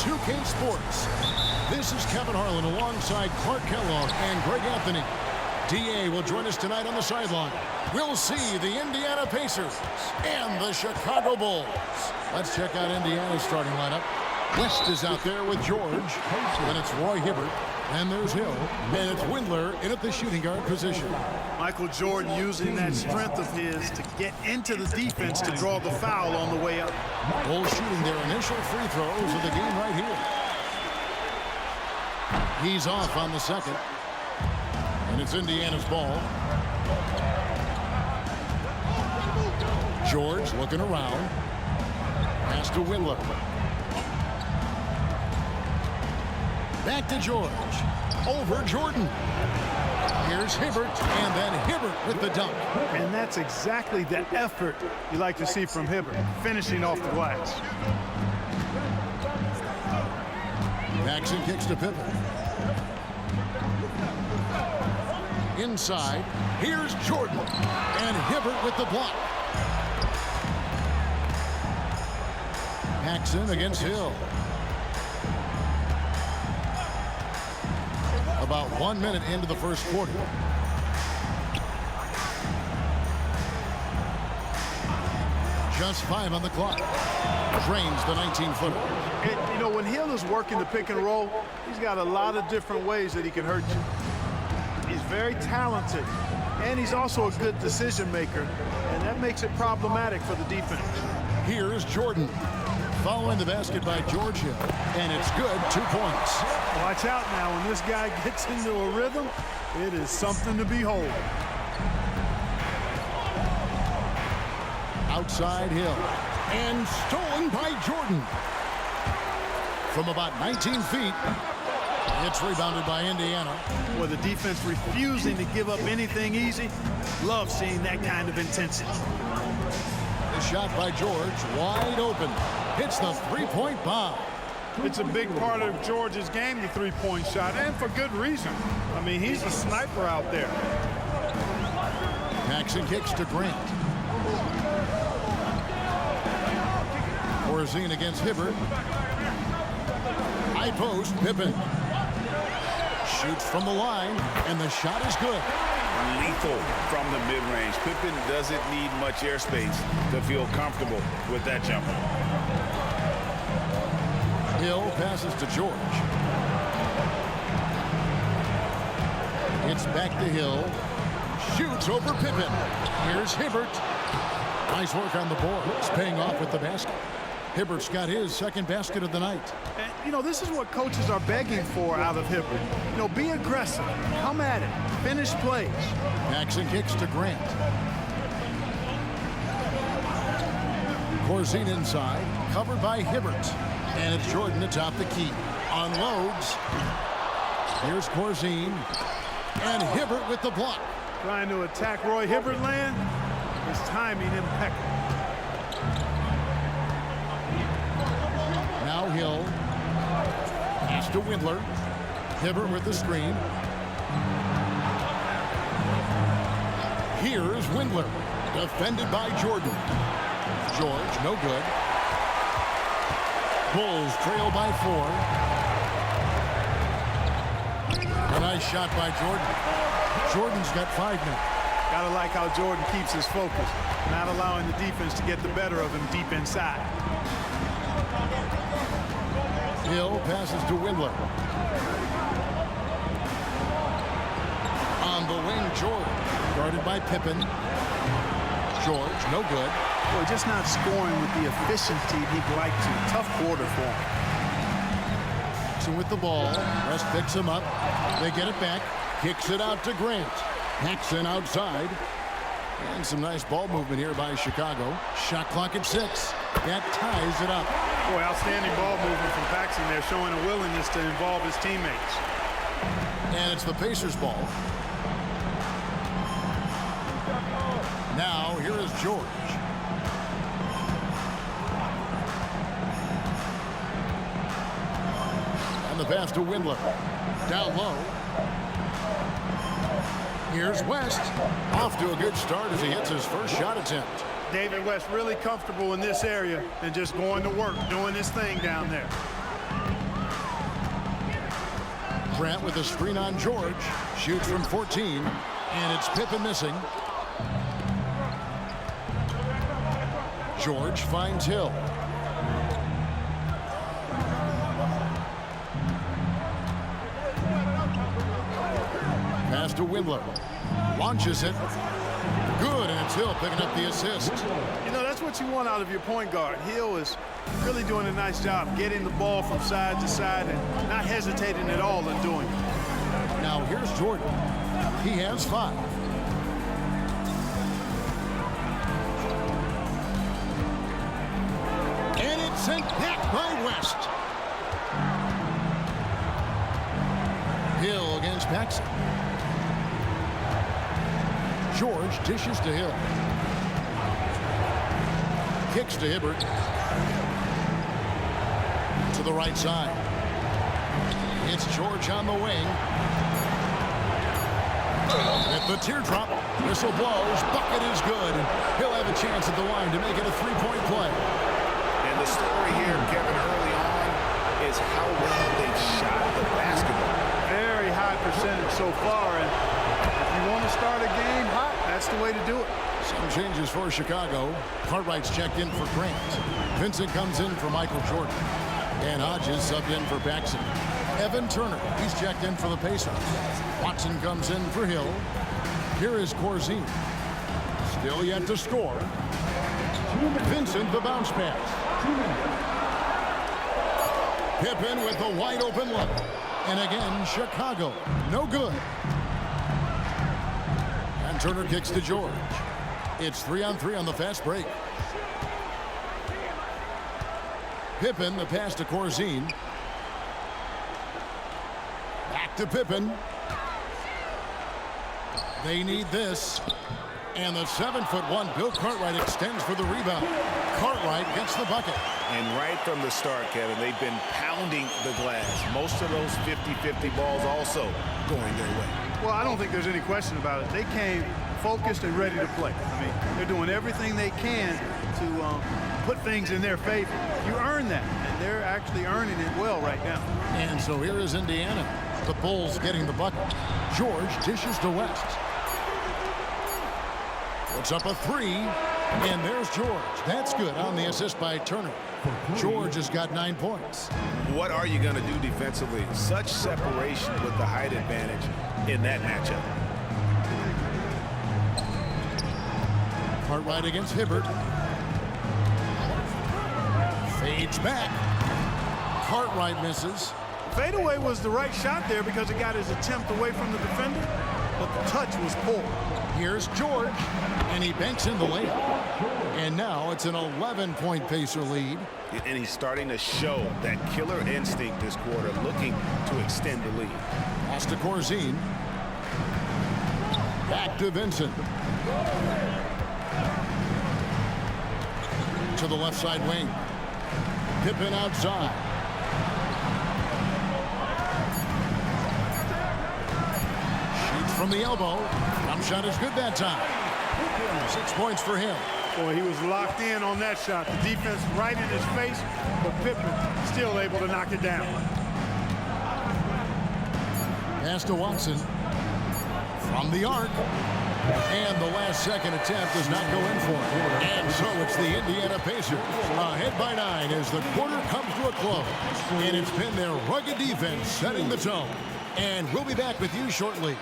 2K Sports. This is Kevin Harlan alongside Clark Kellogg and Greg Anthony. DA will join us tonight on the sideline. We'll see the Indiana Pacers and the Chicago Bulls. Let's check out Indiana's starting lineup. West is out there with George. Then it's Roy Hibbert. And there's Hill. And it's Windler in at the shooting guard position. Michael Jordan using that strength of his to get into the defense to draw the foul on the way up. Bulls shooting their initial free throws of the game right here. He's off on the second. And it's Indiana's ball. George looking around. Pass to Windler. Back to George. Over Jordan. Here's Hibbert, and then Hibbert with the dunk. And that's exactly the effort you like to see from Hibbert, finishing off the glass. Paxson kicks to Pippen. Inside, here's Jordan, and Hibbert with the block. Paxson against Hill. About 1 minute into the first quarter. Just 5 on the clock. Drains the 19-footer. You know, when Hill is working the pick and roll, he's got a lot of different ways that he can hurt you. He's very talented, and he's also a good decision maker, and that makes it problematic for the defense. Here's Jordan. Following the basket by George Hill, and it's good, 2 points. Watch out now, when this guy gets into a rhythm, it is something to behold. Outside Hill, and stolen by Jordan. From about 19 feet, it's rebounded by Indiana. With the defense refusing to give up anything easy, love seeing that kind of intensity. The shot by George, wide open. Hits the three-point bomb. It's a big part of George's game, the three-point shot, and for good reason. I mean, he's a sniper out there. Paxson kicks to Grant. Corzine against Hibbert. High post, Pippen. Shoots from the line, and the shot is good. Lethal from the mid-range. Pippen doesn't need much airspace to feel comfortable with that jumper. Hill passes to George. It's back to Hill. Shoots over Pippen. Here's Hibbert. Nice work on the board. It's paying off with the basket. Hibbert's got his second basket of the night. And, you know, this is what coaches are begging for out of Hibbert. You know, be aggressive. Come at it. Finish plays. Paxson kicks to Grant. Corzine inside. Covered by Hibbert. And it's Jordan atop the key. Unloads. Here's Corzine. And Hibbert with the block. Trying to attack Roy Hibbert land. His timing impeccable. Now Hill. Pass to Windler. Hibbert with the screen. Here's Windler. Defended by Jordan. George, no good. Bulls trail by 4. A nice shot by Jordan. Jordan's got 5 now. Gotta like how Jordan keeps his focus, not allowing the defense to get the better of him deep inside. Hill passes to Windler. On the wing, George. Guarded by Pippen. George, no good. Boy, just not scoring with the efficiency he'd like to. Tough quarter for him. Paxson with the ball. West picks him up. They get it back. Kicks it out to Grant. Paxson outside. And some nice ball movement here by Chicago. Shot clock at 6. That ties it up. Boy, outstanding ball movement from Paxson there, showing a willingness to involve his teammates. And it's the Pacers' ball. Now, here is George. And the pass to Windler. Down low. Here's West. Off to a good start as he hits his first shot attempt. David West really comfortable in this area and just going to work, doing his thing down there. Grant with a screen on George. Shoots from 14. And it's Pippen missing. George finds Hill. Pass to Windler. Launches it. Good, and it's Hill picking up the assist. You know, that's what you want out of your point guard. Hill is really doing a nice job getting the ball from side to side and not hesitating at all in doing it. Now here's Jordan. He has 5. And it's sent back by West. Hill against Paxson. George dishes to Hill. Kicks to Hibbert. To the right side. It's George on the wing. At the teardrop. Whistle blows. Bucket is good. He'll have a chance at the line to make it a 3-point play. And the story here, Kevin, early on is how well they've shot the basketball. Very high percentage so far, and if you want to start a game hot, that's the way to do it. Some changes for Chicago. Cartwright's checked in for Grant. Vincent comes in for Michael Jordan. And Hodges subbed in for Paxson. Evan Turner, he's checked in for the Pacers. Watson comes in for Hill. Here is Corzine. Still yet to score. Vincent, the bounce pass. Pippen with the wide open look. And again, Chicago, no good. And Turner kicks to George. It's 3-on-3 on the fast break. Pippen, the pass to Corzine. Back to Pippen. They need this. And the 7'1" Bill Cartwright extends for the rebound. Cartwright gets the bucket. And right from the start, Kevin, they've been pounding the glass. Most of those 50-50 balls also going their way. Well, I don't think there's any question about it. They came focused and ready to play. I mean, they're doing everything they can to put things in their favor. You earn that, and they're actually earning it well right now. And so here is Indiana. The Bulls getting the bucket. George dishes to West. Puts up a 3, and there's George. That's good on the assist by Turner. George has got 9 points. What are you going to do defensively? Such separation with the height advantage in that matchup. Cartwright against Hibbert. Fades back. Cartwright misses. Fadeaway was the right shot there because it got his attempt away from the defender, but the touch was poor. Here's George, and he banks in the layup. And now it's an 11-point Pacer lead. And he's starting to show that killer instinct this quarter, looking to extend the lead. Pass to Corzine. Back to Vincent. To the left side wing. Pippen outside. Shoots from the elbow. Jump shot is good that time. 6 points for him. Boy, he was locked in on that shot. The defense right in his face, but Pippen still able to knock it down. Pass to Watson. From the arc. And the last second attempt does not go in for it. And so it's the Indiana Pacers ahead by 9 as the quarter comes to a close. And it's been their rugged defense setting the tone. And we'll be back with you shortly.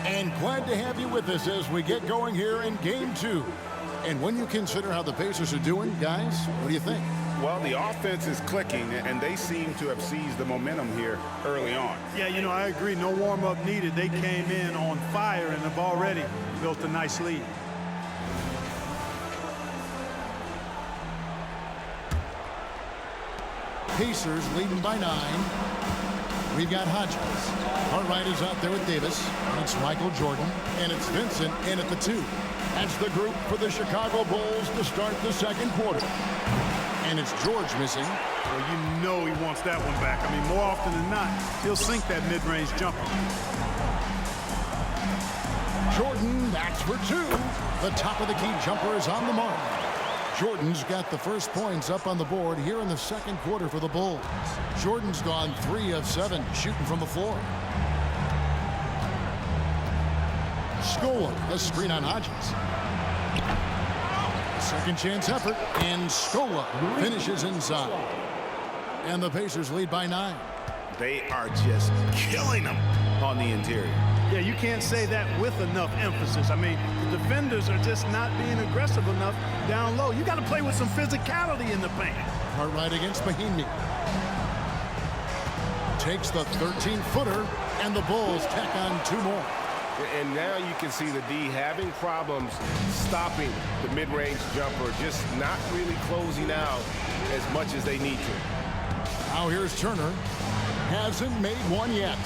And glad to have you with us as we get going here in Game 2. And when you consider how the Pacers are doing, guys, what do you think? Well, the offense is clicking, and they seem to have seized the momentum here early on. Yeah, you know, I agree. No warm-up needed. They came in on fire and have already built a nice lead. Pacers leading by 9. We've got Hodges. Cartwright is out there with Davis. It's Michael Jordan. And it's Vincent in at the 2. That's the group for the Chicago Bulls to start the second quarter. And it's George missing. Well, you know he wants that one back. I mean, more often than not, he'll sink that mid-range jumper. Jordan bats for 2. The top of the key jumper is on the mark. Jordan's got the first points up on the board here in the second quarter for the Bulls. Jordan's gone 3 of 7 shooting from the floor. Scola, the screen on Hodges. Second chance effort, and Scola finishes inside. And the Pacers lead by 9. They are just killing them on the interior. Yeah, you can't say that with enough emphasis. I mean, the defenders are just not being aggressive enough down low. You got to play with some physicality in the paint. Cartwright against Mahinmi. Takes the 13-footer, and the Bulls tack on 2 more. And now you can see the D having problems stopping the mid-range jumper, just not really closing out as much as they need to. Now here's Turner. Hasn't made one yet.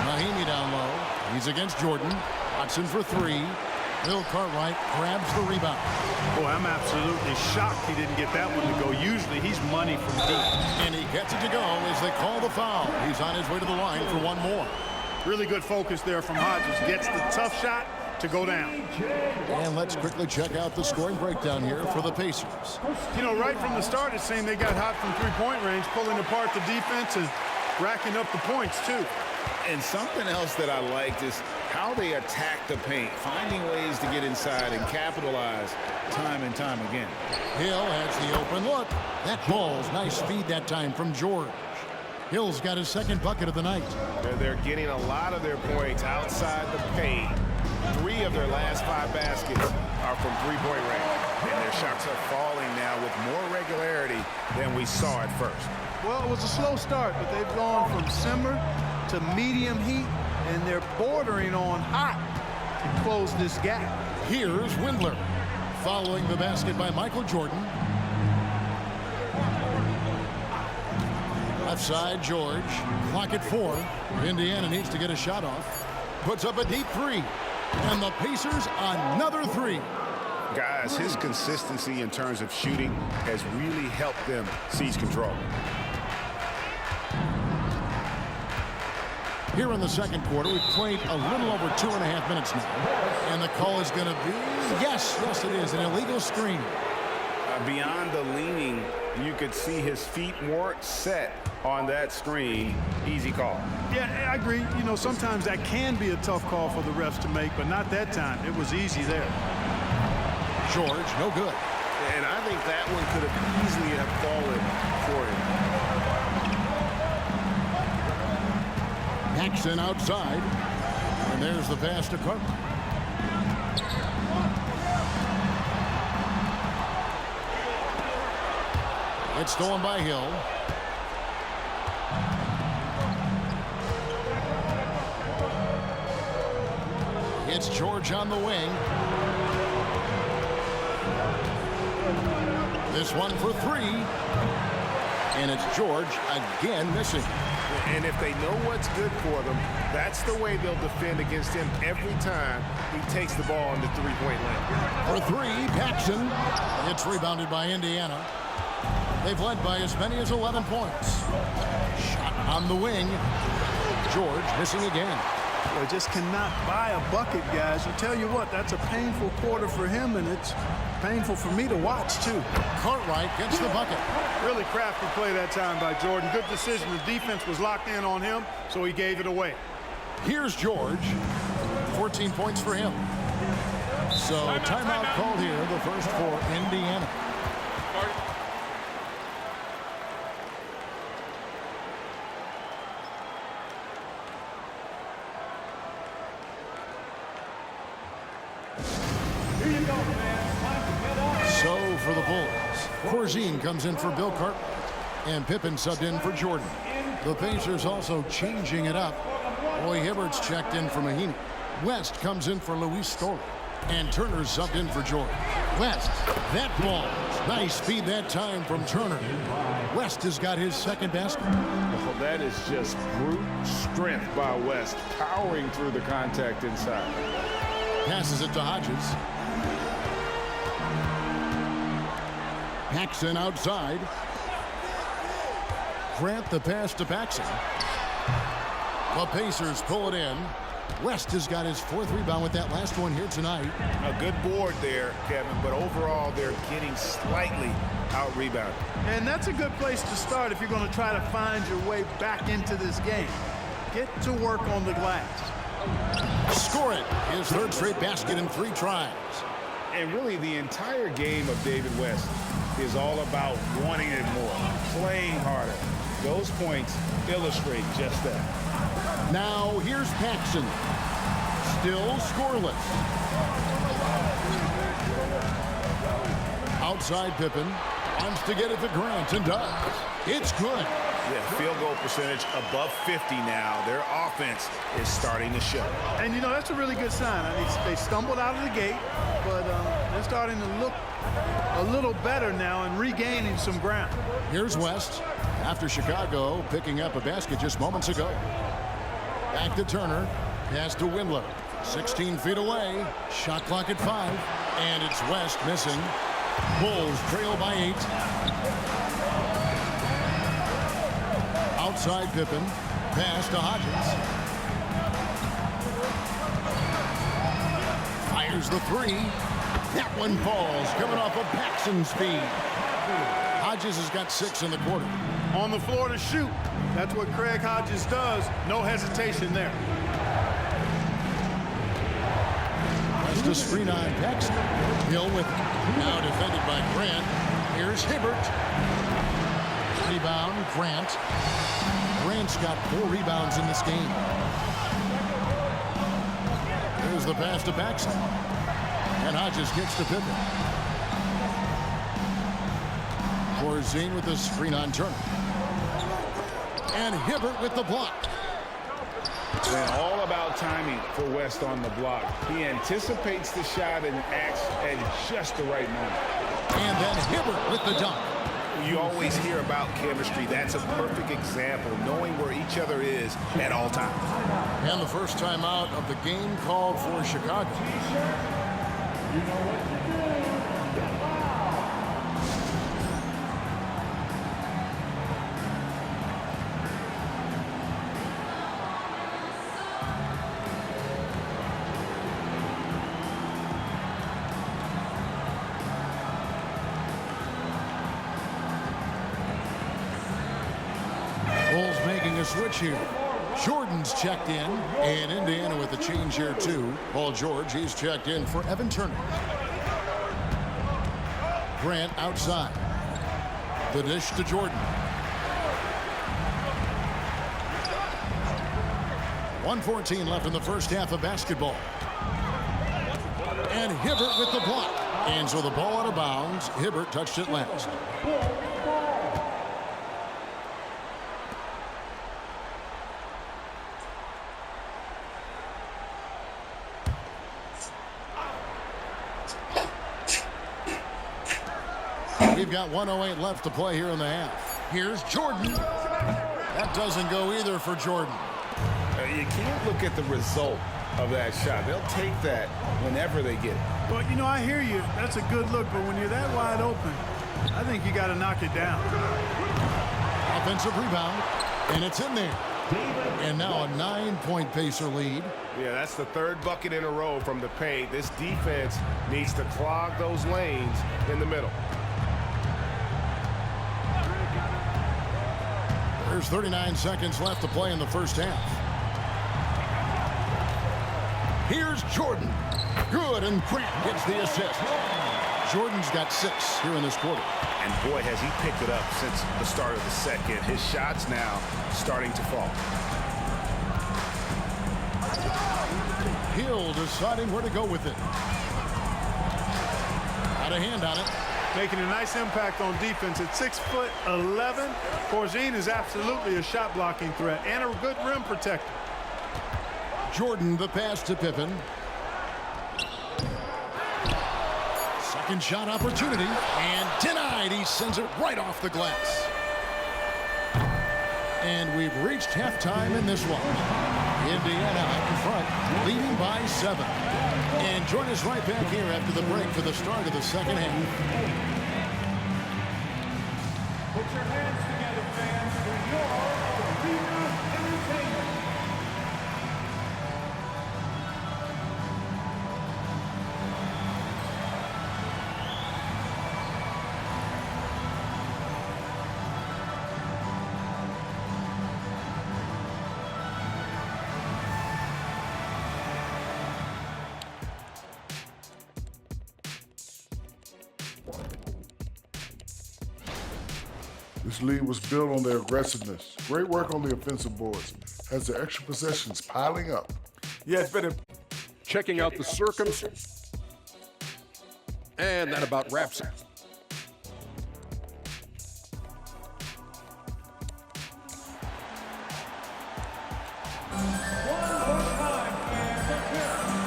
Mahinmi down low. He's against Jordan. Watson for 3. Bill Cartwright grabs the rebound. Boy, I'm absolutely shocked he didn't get that one to go. Usually he's money from deep. And he gets it to go as they call the foul. He's on his way to the line for 1 more. Really good focus there from Hodges. Gets the tough shot to go down. And let's quickly check out the scoring breakdown here for the Pacers. You know, right from the start, it seemed they got hot from three-point range, pulling apart the defense and racking up the points, too. And something else that I liked is how they attack the paint, finding ways to get inside and capitalize time and time again. Hill has the open look. That ball's nice feed that time from George. Hill's got his second bucket of the night. They're getting a lot of their points outside the paint. 3 of their last 5 baskets are from three-point range. And their shots are falling now with more regularity than we saw at first. Well, it was a slow start, but they've gone from simmer to medium heat, and they're bordering on hot to close this gap. Here's Windler. Following the basket by Michael Jordan. Left side, George. Clock at 4. Indiana needs to get a shot off. Puts up a deep 3. And the Pacers another 3. Guys, his consistency in terms of shooting has really helped them seize control. Here in the second quarter, we've played a little over 2.5 minutes now. And the call is going to be, yes, it is, an illegal screen. Beyond the leaning, you could see his feet weren't set on that screen. Easy call. Yeah, I agree. You know, sometimes that can be a tough call for the refs to make, but not that time. It was easy there. George, no good. And I think that one could have easily have fallen for him. Paxson outside. And there's the pass to Cartwright. It's stolen by Hill. It's George on the wing. This one for 3. And it's George again missing. And if they know what's good for them, that's the way they'll defend against him every time he takes the ball in the three-point line. For 3, Paxson. It's rebounded by Indiana. They've led by as many as 11 points. Shot on the wing. George missing again. They just cannot buy a bucket, guys. You tell you what, that's a painful quarter for him, and it's painful for me to watch, too. Cartwright gets the bucket. Really crafty play that time by Jordan. Good decision. The defense was locked in on him, so he gave it away. Here's George. 14 points for him. So timeout called here, the first for Indiana. So for the Bulls, Corzine comes in for Bill Cartwright, and Pippen subbed in for Jordan. The Pacers also changing it up. Roy Hibbert's checked in for Mahinmi. West comes in for Luis Scola. And Turner subbed in for Jordan. West, that ball. Nice speed that time from Turner. West has got his second basket. Well, that is just brute strength by West, powering through the contact inside. Passes it to Hodges. Paxson outside. Grant the pass to Paxson. The Pacers pull it in. West has got his fourth rebound with that last one here tonight. A good board there, Kevin, but overall they're getting slightly out-rebounded. And that's a good place to start if you're going to try to find your way back into this game. Get to work on the glass. Score it. His third straight basket in 3 tries. And really the entire game of David West is all about wanting it more, playing harder. Those points illustrate just that. Now here's Paxson. Still scoreless. Outside Pippen. Wants to get it to Grant and does. It's good. Yeah, field goal percentage above 50 now. Their offense is starting to show. And, you know, that's a really good sign. I mean, they stumbled out of the gate, but they're starting to look a little better now and regaining some ground. Here's West. After Chicago picking up a basket just moments ago. Back to Turner. Pass to Windler. 16 feet away. Shot clock at 5. And it's West missing. Bulls trail by 8. Outside Pippen. Pass to Hodges. Fires the 3. That one falls. Coming off of Paxson's feed. Hodges has got 6 in the quarter. On the floor to shoot. That's what Craig Hodges does. No hesitation there. West to screen on Paxson. Hill with it. Now defended by Grant. Here's Hibbert. Rebound, Grant. Grant's got 4 rebounds in this game. Here's the pass to Paxson. And Hodges gets to Pippen. Corzine with the screen on Turner. And Hibbert with the block. And all about timing for West on the block. He anticipates the shot and acts at just the right moment. And then Hibbert with the dunk. You always hear about chemistry. That's a perfect example, knowing where each other is at all times. And the first time out of the game called for Chicago. Bulls making a switch here. Jordan's checked in, and Indiana with the change here too. Paul George, he's checked in for Evan Turner. Grant outside. The dish to Jordan. 1:14 left in the first half of basketball. And Hibbert with the block. And so the ball out of bounds. Hibbert touched it last. We've got 1:08 left to play here in the half. Here's Jordan. That doesn't go either for Jordan. You can't look at the result of that shot. They'll take that whenever they get it. But, you know, I hear you. That's a good look, but when you're that wide open, I think you got to knock it down. Offensive rebound, and it's in there. And now a 9-point Pacer lead. Yeah, that's the third bucket in a row from the paint. This defense needs to clog those lanes in the middle. There's 39 seconds left to play in the first half. Here's Jordan. Good, and Grant gets the assist. Jordan's got 6 here in this quarter. And boy, has he picked it up since the start of the second. His shots now starting to fall. Hill deciding where to go with it. Got a hand on it. Making a nice impact on defense at 6'11". Corzine is absolutely a shot blocking threat and a good rim protector. Jordan the pass to Pippen. Second shot opportunity, and denied. He sends it right off the glass. And we've reached halftime in this one. Indiana in front, leading by 7. And join us right back here after the break for the start of the second half. Put your hands together, fans, for your arena entertainment. This lead was built on their aggressiveness. Great work on the offensive boards. Has the extra possessions piling up. Yeah, it's been checking out the circumstances. And that about wraps it.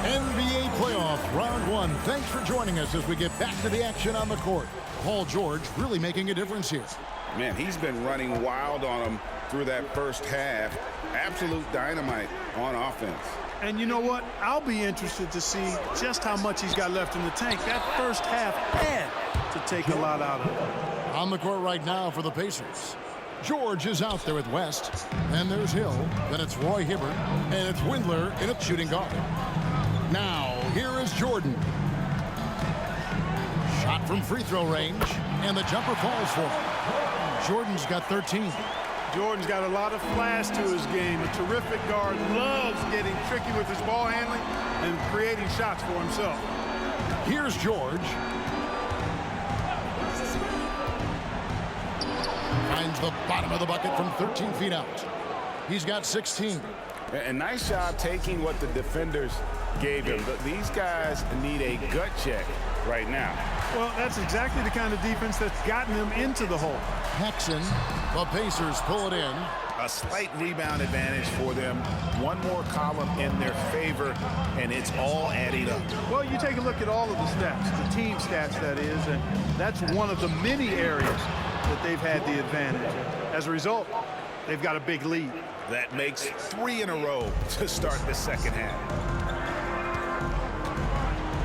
NBA playoff round 1. Thanks for joining us as we get back to the action on the court. Paul George really making a difference here. Man, he's been running wild on them through that first half. Absolute dynamite on offense. And you know what? I'll be interested to see just how much he's got left in the tank. That first half had to take a lot out of it. On the court right now for the Pacers. George is out there with West. Then there's Hill. Then it's Roy Hibbert. And it's Windler in a shooting guard. Now, here is Jordan. Shot from free throw range. And the jumper falls for him. Jordan's got 13. Jordan's got a lot of flash to his game. A terrific guard, loves getting tricky with his ball handling and creating shots for himself. Here's George. Finds the bottom of the bucket from 13 feet out. He's got 16. And nice job taking what the defenders gave him. But these guys need a gut check right now. Well, that's exactly the kind of defense that's gotten them into the hole. Paxson, the Pacers pull it in. A slight rebound advantage for them. One more column in their favor, and it's all adding up. Well, you take a look at all of the stats, the team stats that is, and that's one of the many areas that they've had the advantage. As a result, they've got a big lead. That makes 3 in a row to start the second half.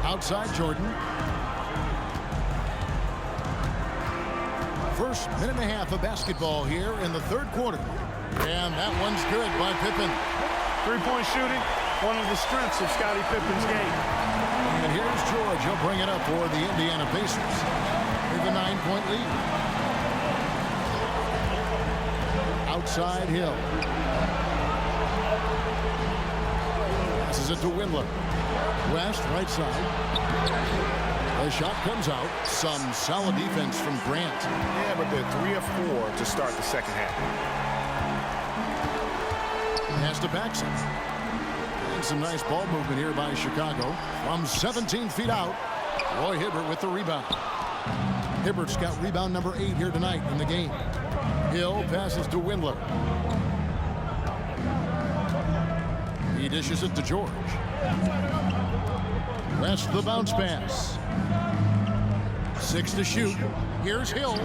Outside Jordan. First minute and a half of basketball here in the third quarter. And that one's good by Pippen. Three-point shooting, one of the strengths of Scottie Pippen's game. And here's George. He'll bring it up for the Indiana Pacers. With a 9-point lead. Outside Hill. Passes it to Windler. West, right side. The shot comes out. Some solid defense from Grant. Yeah, but they're 3 of 4 to start the second half. Pass to Paxson. And some nice ball movement here by Chicago. From 17 feet out, Roy Hibbert with the rebound. Hibbert's got rebound number 8 here tonight in the game. Hill passes to Windler. He dishes it to George. West the bounce pass. 6 to shoot. Here's Hill.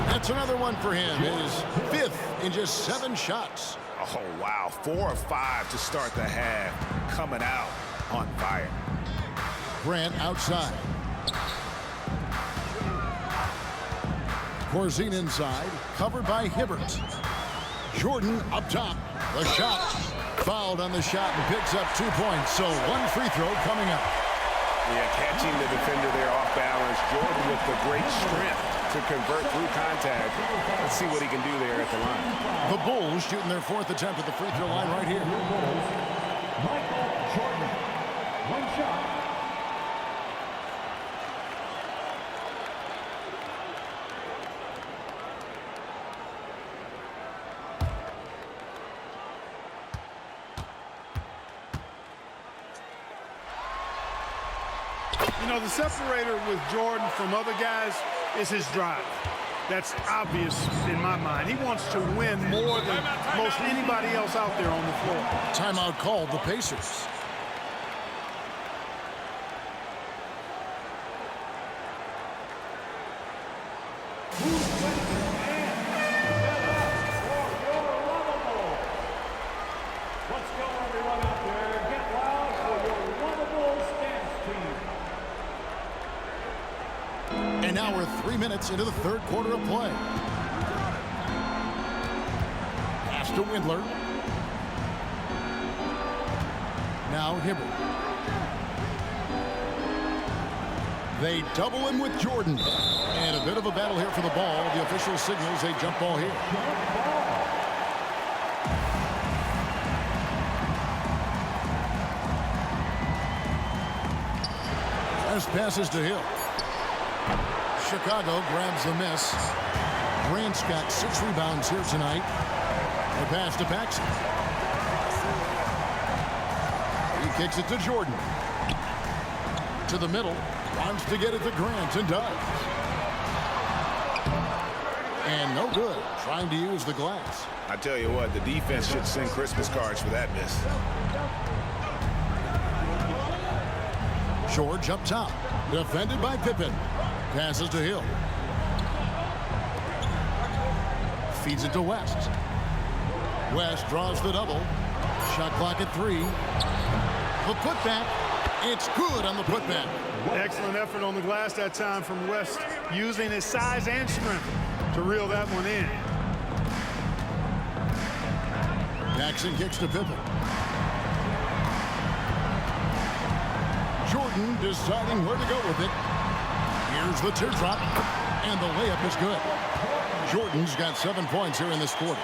That's another one for him. His 5th in just 7 shots. Oh, wow. 4 of 5 to start the half. Coming out on fire. Grant outside. Corzine inside. Covered by Hibbert. Jordan up top. The shot. Fouled on the shot and picks up 2 points. So 1 free throw coming up. Yeah, catching the defender there off balance. Jordan with the great strength to convert through contact. Let's see what he can do there at the line. The Bulls shooting their 4th attempt at the free throw line right here. Michael Jordan. One shot. You know, the separator with Jordan from other guys is his drive. That's obvious in my mind. He wants to win more than most anybody else out there on the floor. Timeout called the Pacers. who's winning and set up for your lovable. Let's go, everyone out there. Get loud for your lovable stance team. And now we're 3 minutes into the third quarter of play. Pass to Windler. Now Hibbert. They double him with Jordan. And a bit of a battle here for the ball. The official signals a jump ball here. First passes to Hill. Chicago grabs the miss. Grant's got 6 rebounds here tonight. The pass to Paxson. He kicks it to Jordan. To the middle. Wants to get it to Grant and does. And no good. Trying to use the glass. I tell you what, the defense should send Christmas cards for that miss. George up top. Defended by Pippen. Passes to Hill. Feeds it to West. West draws the double. Shot clock at 3. The putback. It's good on the putback. Excellent effort on the glass that time from West, using his size and strength to reel that one in. Jackson kicks to Pippen. Jordan deciding where to go with it. Here's the teardrop, and the layup is good. Jordan's got 7 points here in this quarter.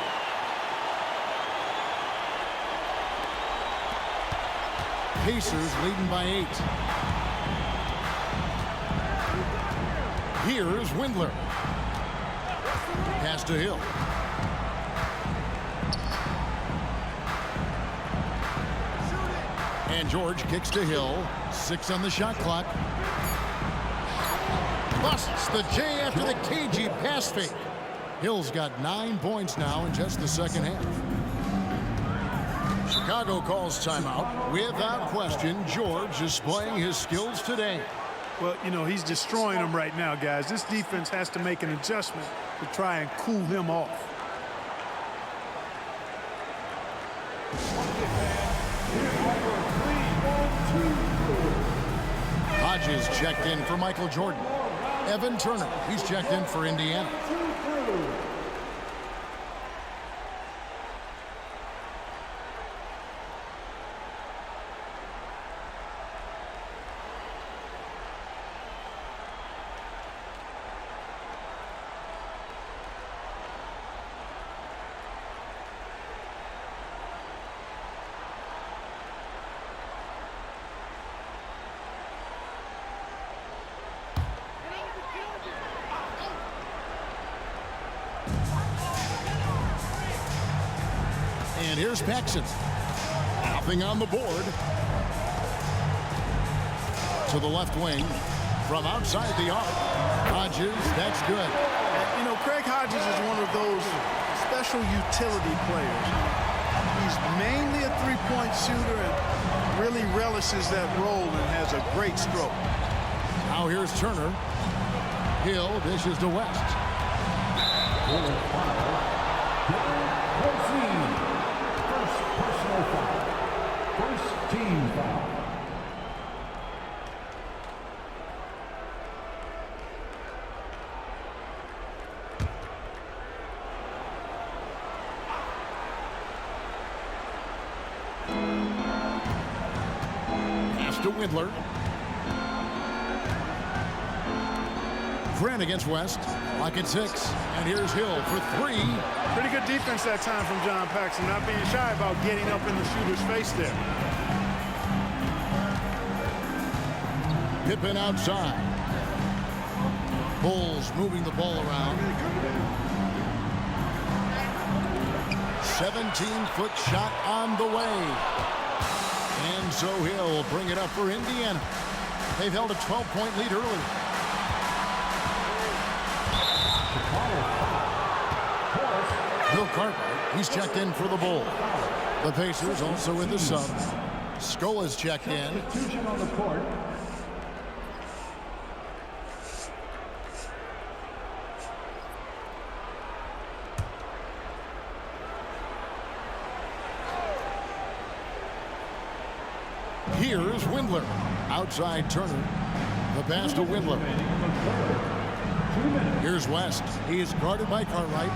Pacers leading by 8. Here's Windler. Pass to Hill. And George kicks to Hill. 6 on the shot clock. Busts the J after the cagey pass fake. Hill's got 9 points now in just the second half. Chicago calls timeout. Without question, George is displaying his skills today. Well, you know, he's destroying them right now, guys. This defense has to make an adjustment to try and cool him off. Hodges checked in for Michael Jordan. Evan Turner, he's checked in for Indiana. And here's Paxson. Nothing on the board. To the left wing. From outside the arc. Hodges, that's good. You know, Craig Hodges is one of those special utility players. He's mainly a three-point shooter and really relishes that role and has a great stroke. Now here's Turner. Hill dishes to West. First team foul. Pass to Windler. Grant against West. Lock at 6. And here's Hill for 3. Pretty good defense that time from John Paxson, not being shy about getting up in the shooter's face there. Pippen outside. Bulls moving the ball around. 17-foot shot on the way. And so Hill will bring it up for Indiana. They've held a 12-point lead early. Bill Cartwright, he's checked in for the Bulls. The Pacers also with the sub. Scola's checked in. Substitution on the court. Here's Windler. Outside Turner. The pass to Windler. Here's West. He is guarded by Cartwright.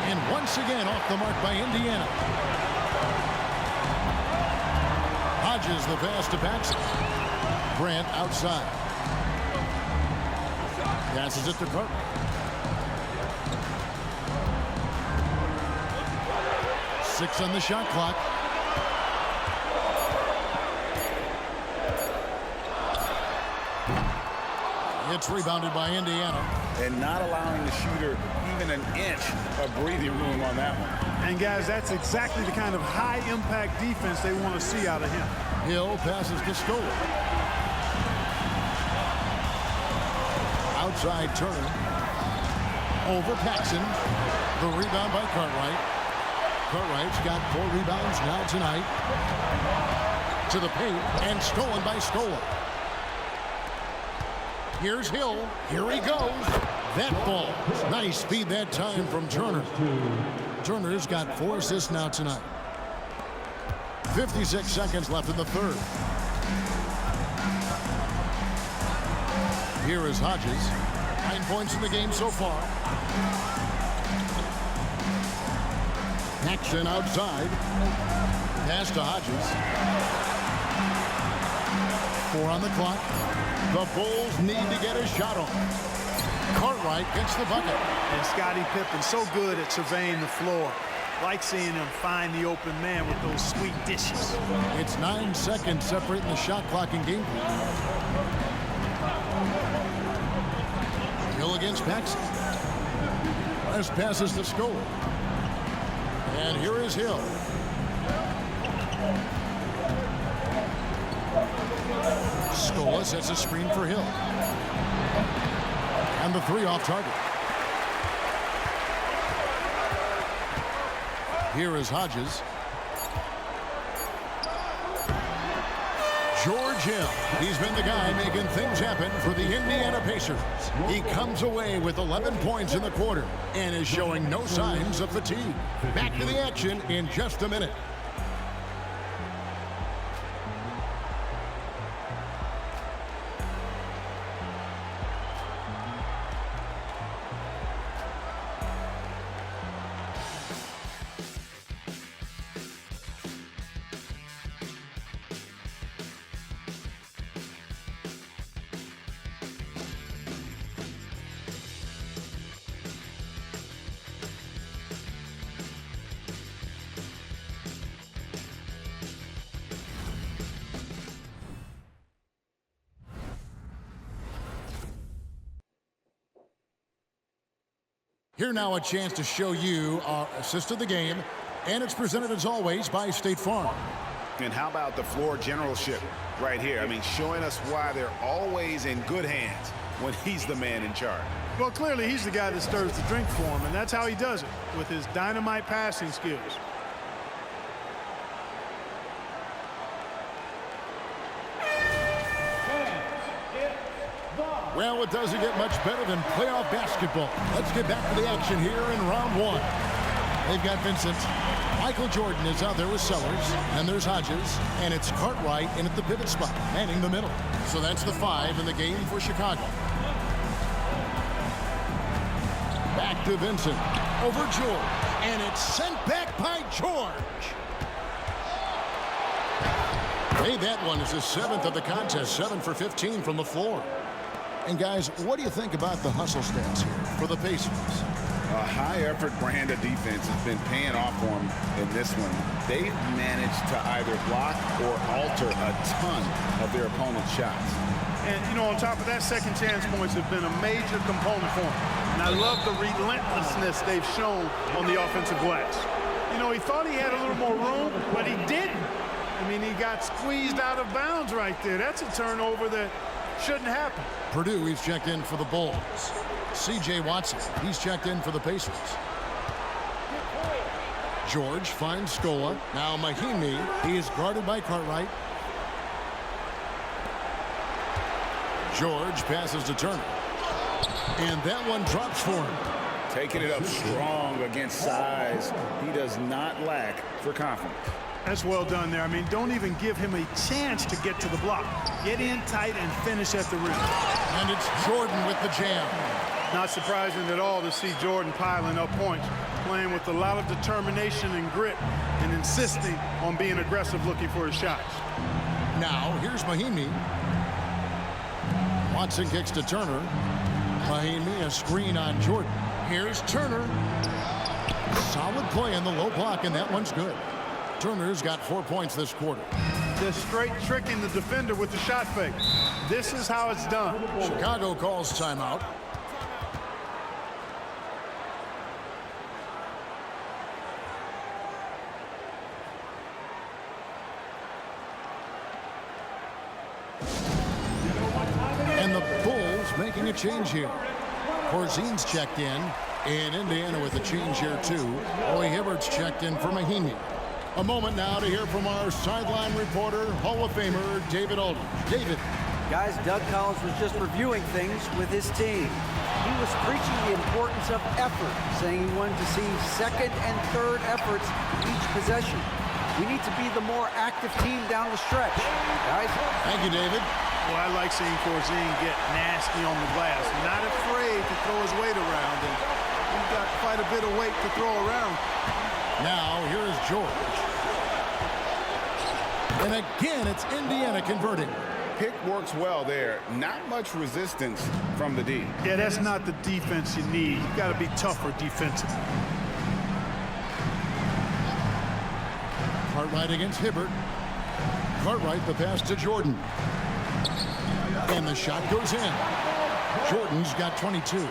And once again off the mark by Indiana. Hodges the pass to Paxson. Grant outside. Passes it to Cartwright. 6 on the shot clock. It's rebounded by Indiana. And not allowing the shooter even an inch of breathing room on that one. And guys, that's exactly the kind of high-impact defense they want to see out of him. Hill passes to Stoller. Outside Turner. Over Paxson. The rebound by Cartwright. Cartwright's got 4 rebounds now tonight. To the paint and stolen by Stoller. Here's Hill. Here he goes. That ball. Nice speed that time from Turner. Turner's got 4 assists now tonight. 56 seconds left in the third. Here is Hodges. 9 points in the game so far. Paxson outside. Pass to Hodges. 4 on the clock. The Bulls need to get a shot on. Cartwright gets the bucket. And Scottie Pippen so good at surveying the floor. Like seeing him find the open man with those sweet dishes. It's 9 seconds separating the shot clock and game. Hill against Paxson. Last passes to Stoller. And here is Hill. Stoller sets a screen for Hill. And the 3 off target. Here is Hodges. George Hill. He's been the guy making things happen for the Indiana Pacers. He comes away with 11 points in the quarter and is showing no signs of fatigue. Back to the action in just a minute. Here now a chance to show you our assist of the game, and it's presented as always by State Farm. And how about the floor generalship right here? I mean, showing us why they're always in good hands when he's the man in charge. Well, clearly he's the guy that stirs the drink for him, and that's how he does it, with his dynamite passing skills. Well, it doesn't get much better than playoff basketball. Let's get back to the action here in round 1. They've got Vincent. Michael Jordan is out there with Sellers. And there's Hodges. And it's Cartwright in at the pivot spot, manning the middle. So that's the 5 in the game for Chicago. Back to Vincent. Over George. And it's sent back by George. Hey, that one is his 7th of the contest. 7 for 15 from the floor. And guys, what do you think about the hustle stats here for the Pacers? A high-effort brand of defense has been paying off for them in this one. They've managed to either block or alter a ton of their opponent's shots. And, you know, on top of that, second chance points have been a major component for them. And I love the relentlessness they've shown on the offensive glass. You know, he thought he had a little more room, but he didn't. I mean, he got squeezed out of bounds right there. That's a turnover that shouldn't happen. Purdue, he's checked in for the Bulls. C.J. Watson, he's checked in for the Pacers. George finds Scola. Now Mahimi, he is guarded by Cartwright. George passes to Turner. And that one drops for him. Taking it up strong against size. He does not lack for confidence. That's well done there. I mean, don't even give him a chance to get to the block. Get in tight and finish at the rim. And it's Jordan with the jam. Not surprising at all to see Jordan piling up points, playing with a lot of determination and grit and insisting on being aggressive looking for his shots. Now, here's Mahinmi. Watson kicks to Turner. Mahinmi, a screen on Jordan. Here's Turner. Solid play in the low block, and that one's good. Turner's got 4 points this quarter. Just straight tricking the defender with the shot fake. This is how it's done. Chicago calls timeout. And the Bulls making a change here. Corzine's checked in Indiana with a change here too. Roy Hibbert's checked in for Mahinmi. A moment now to hear from our sideline reporter, Hall of Famer David Aldridge. David. Guys, Doug Collins was just reviewing things with his team. He was preaching the importance of effort, saying he wanted to see second and third efforts each possession. We need to be the more active team down the stretch, guys. Thank you, David. Well, I like seeing Corzine get nasty on the glass. Not afraid to throw his weight around, and he's got quite a bit of weight to throw around. Now, here's George. And again, it's Indiana converting. Pick works well there. Not much resistance from the D. Yeah, that's not the defense you need. You've got to be tougher defensively. Cartwright against Hibbert. Cartwright, the pass to Jordan. And the shot goes in. Jordan's got 22.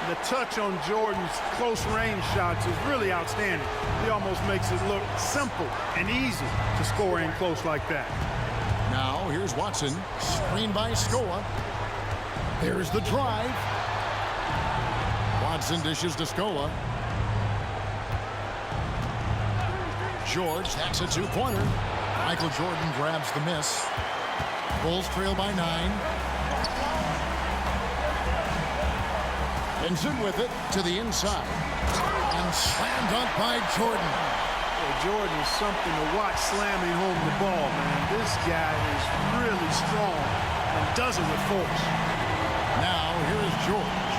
The touch on Jordan's close-range shots is really outstanding. He almost makes it look simple and easy to score in close like that. Now, here's Watson. Screen by Scola. There's the drive. Watson dishes to Scola. George, that's a two-pointer. Michael Jordan grabs the miss. Bulls trail by 9. Ends in with it to the inside. And slam dunk by Jordan. Well, Jordan is something to watch slamming home the ball, man. This guy is really strong and does it with force. Now, here is George.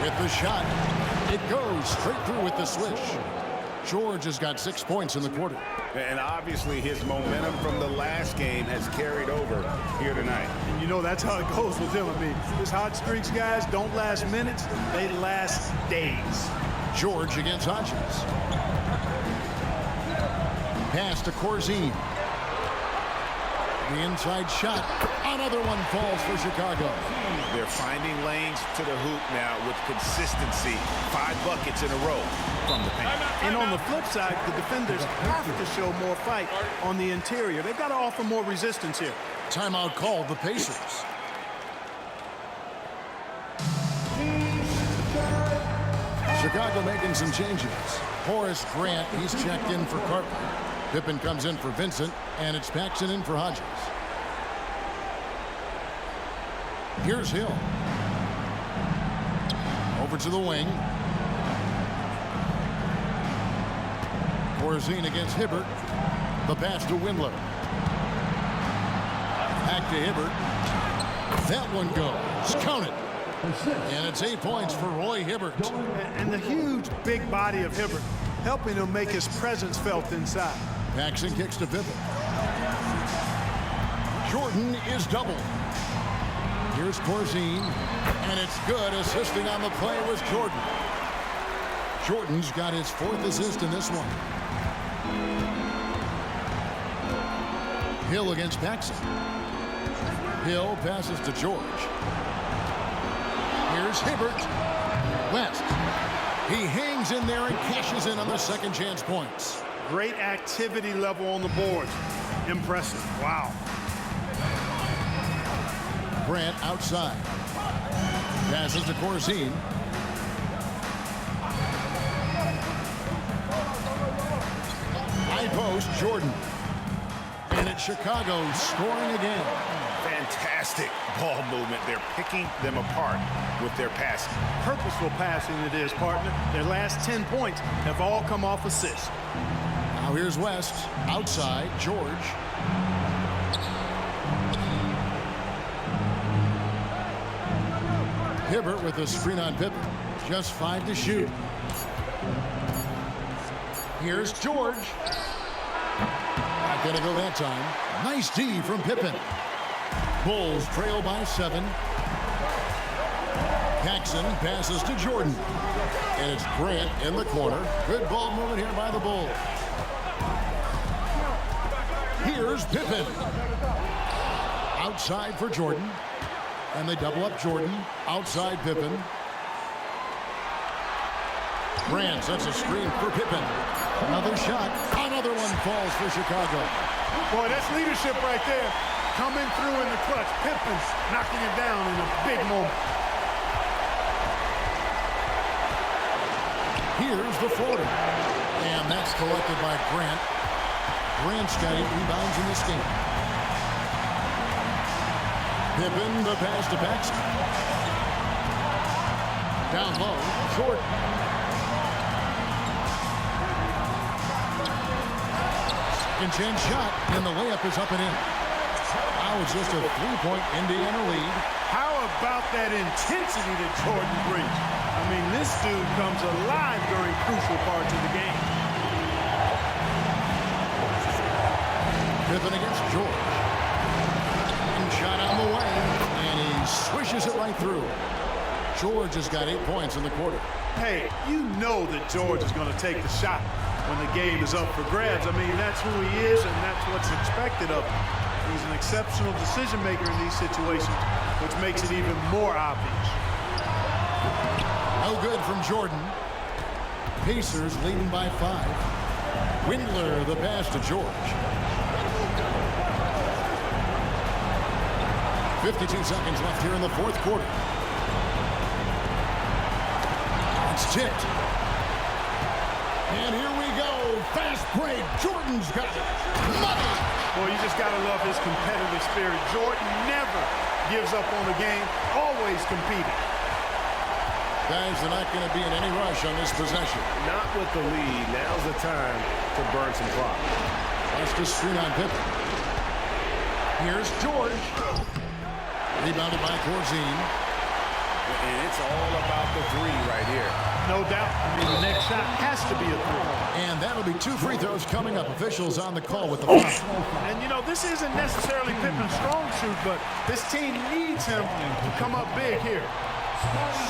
With the shot, it goes straight through with the swish. George has got 6 points in the quarter. And obviously his momentum from the last game has carried over here tonight. And you know that's how it goes with him. I mean, his hot streaks, guys, don't last minutes. They last days. George against Hodges. Pass to Corzine. The inside shot. Another one falls for Chicago. They're finding lanes to the hoop now with consistency. 5 buckets in a row from the paint. And on the flip side, the defenders have to show more fight on the interior. They've got to offer more resistance here. Timeout called the Pacers. Chicago making some changes. Horace Grant, he's checked in for Cartwright. Pippen comes in for Vincent, and it's Paxson in for Hodges. Here's Hill. Over to the wing. Corzine against Hibbert. The pass to Windler. Back to Hibbert. That one goes. Count it. And it's 8 points for Roy Hibbert. And the huge, big body of Hibbert helping him make his presence felt inside. Paxson kicks to Pippen. Jordan is doubled. Here's Corzine, and it's good. Assisting on the play was Jordan. Jordan's got his 4th assist in this one. Hill against Paxson. Hill passes to George. Here's Hibbert. West. He hangs in there and cashes in on the second chance points. Great activity level on the board. Impressive. Wow. Grant outside. Passes to Corzine. High post, Jordan. And it's Chicago scoring again. Fantastic ball movement. They're picking them apart with their passing. Purposeful passing it is, partner. Their last 10 points have all come off assists. Now here's West. Outside, George. Hibbert with the screen on Pippen. Just 5 to shoot. Here's George. Not going to go that time. Nice D from Pippen. Bulls trail by 7. Paxson passes to Jordan. And it's Grant in the corner. Good ball movement here by the Bulls. Here's Pippen. Outside for Jordan. And they double up Jordan. Outside Pippen. Grant sets a screen for Pippen. Another shot. Another one falls for Chicago. Boy, that's leadership right there. Coming through in the clutch. Pippen knocking it down in a big moment. Here's the floater. And that's collected by Grant. Grant's got 8 rebounds in this game. Pippen, the pass to Paxson. Down low, Jordan. Second chance shot, and the layup is up and in. Now it's just a 3-point Indiana lead. How about that intensity that Jordan brings? I mean, this dude comes alive during crucial parts of the game. Pippen against George. And shot on the way, and he swishes it right through. George has got 8 points in the quarter. Hey, you know that George is going to take the shot when the game is up for grabs. I mean, that's who he is, and that's what's expected of him. He's an exceptional decision maker in these situations, which makes it even more obvious. No good from Jordan. Pacers leading by 5. Windler, the pass to George. 52 seconds left here in the fourth quarter. It's tipped. And here we go. Fast break. Jordan's got it. Money. Boy, you just got to love his competitive spirit. Jordan never gives up on the game, always competing. Guys, they're not going to be in any rush on this possession. Not with the lead. Now's the time to burn some clock. That's the screen on Pippen. Here's George. Rebounded by Corzine. And it's all about the 3 right here. No doubt. I mean, the next shot has to be a 3. And that'll be 2 free throws coming up. Officials on the call with the foul. And, you know, this isn't necessarily Pippen's strong suit, but this team needs him to come up big here.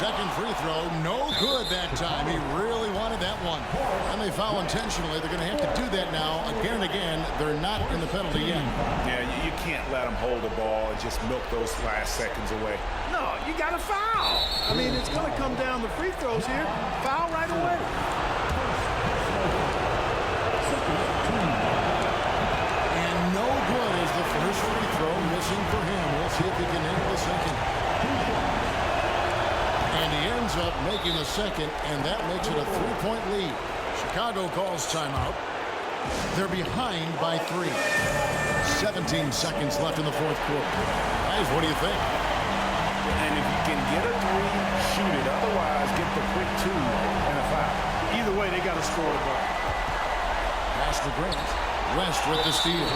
Second free throw, no good that time. He really wanted that one. And they foul intentionally. They're going to have to do that now again and again. They're not in the penalty yet. Yeah, you can't let them hold the ball and just milk those last seconds away. No, you got to foul. I mean, it's going to come down to free throws here. Foul right away. And no good is the first free throw missing for him. We'll see if he can nail the second. And he ends up making the second, and that makes it a 3-point lead. Chicago calls timeout. They're behind by 3. 17 seconds left in the fourth quarter. Guys, what do you think? And if you can get a 3, shoot it. Otherwise, get the quick 2 and a foul. Either way, they got to score the ball. Pass to Grant. West with the steal.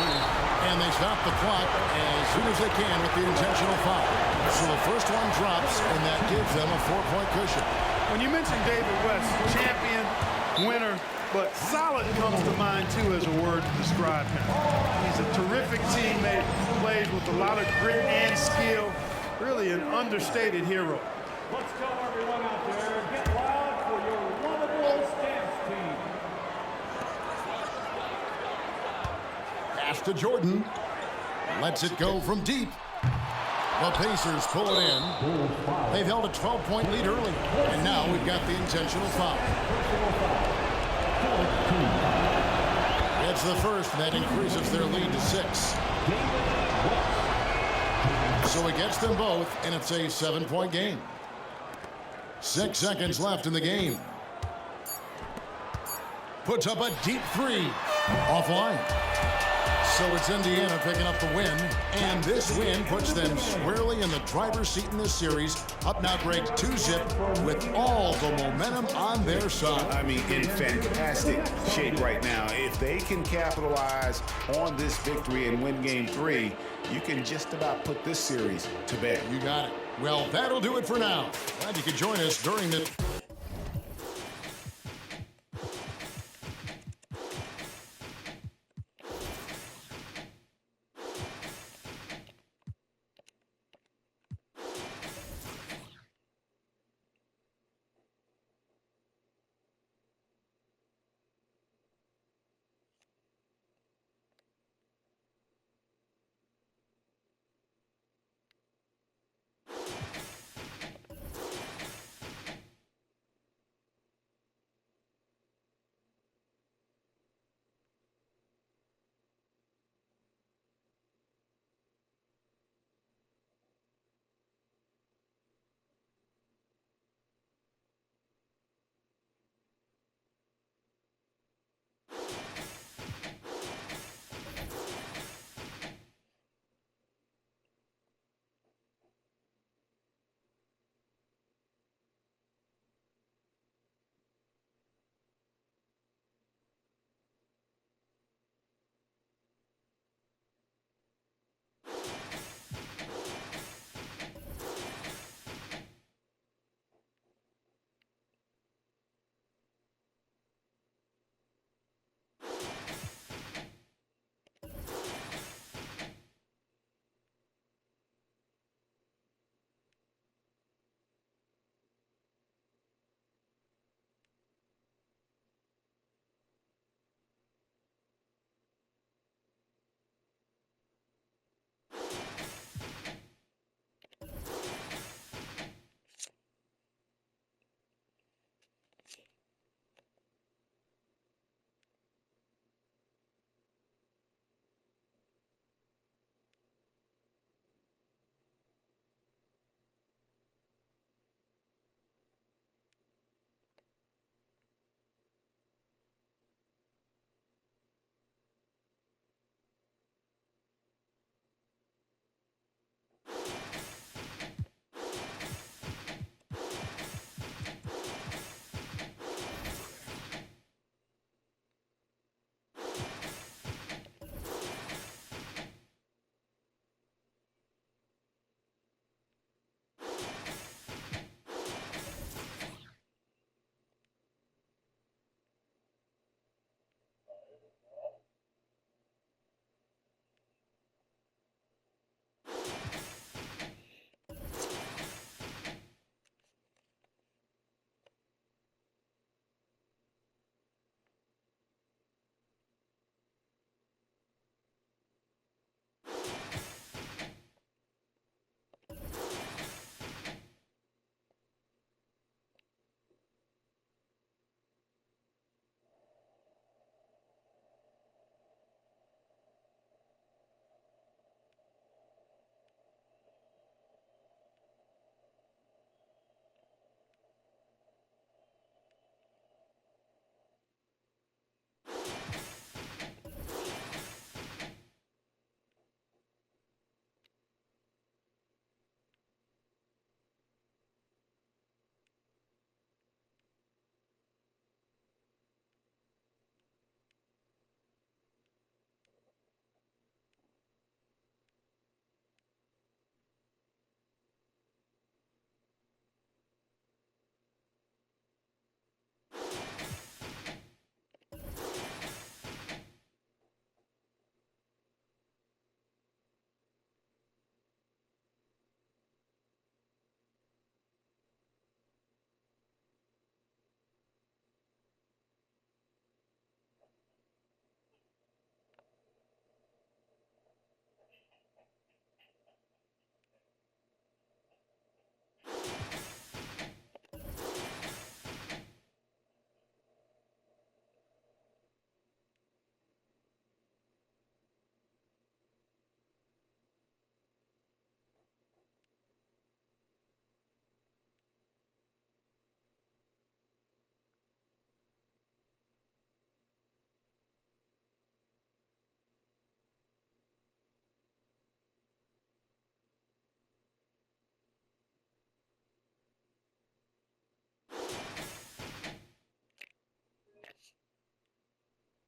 And they stop the clock as soon as they can with the intentional foul. So the first one drops, and that gives them a 4-point cushion. When you mention David West, champion, winner, but solid comes to mind, too, as a word to describe him. He's a terrific teammate, plays with a lot of grit and skill. Really an understated hero. Let's go, everyone out there. Get loud for your lovable Stamps team. Pass to Jordan. Lets it go from deep. The Pacers pull it in. They've held a 12-point lead early. And now we've got the intentional foul. It's the first, and that increases their lead to 6. So it gets them both, and it's a 7-point game. 6 seconds left in the game. Puts up a deep 3. Offline. So it's Indiana picking up the win, and this win puts them squarely in the driver's seat in this series. Up now, Greg, 2-zip with all the momentum on their side. I mean, in fantastic shape right now. If they can capitalize on this victory and win Game 3, you can just about put this series to bed. You got it. Well, that'll do it for now. Glad you could join us during the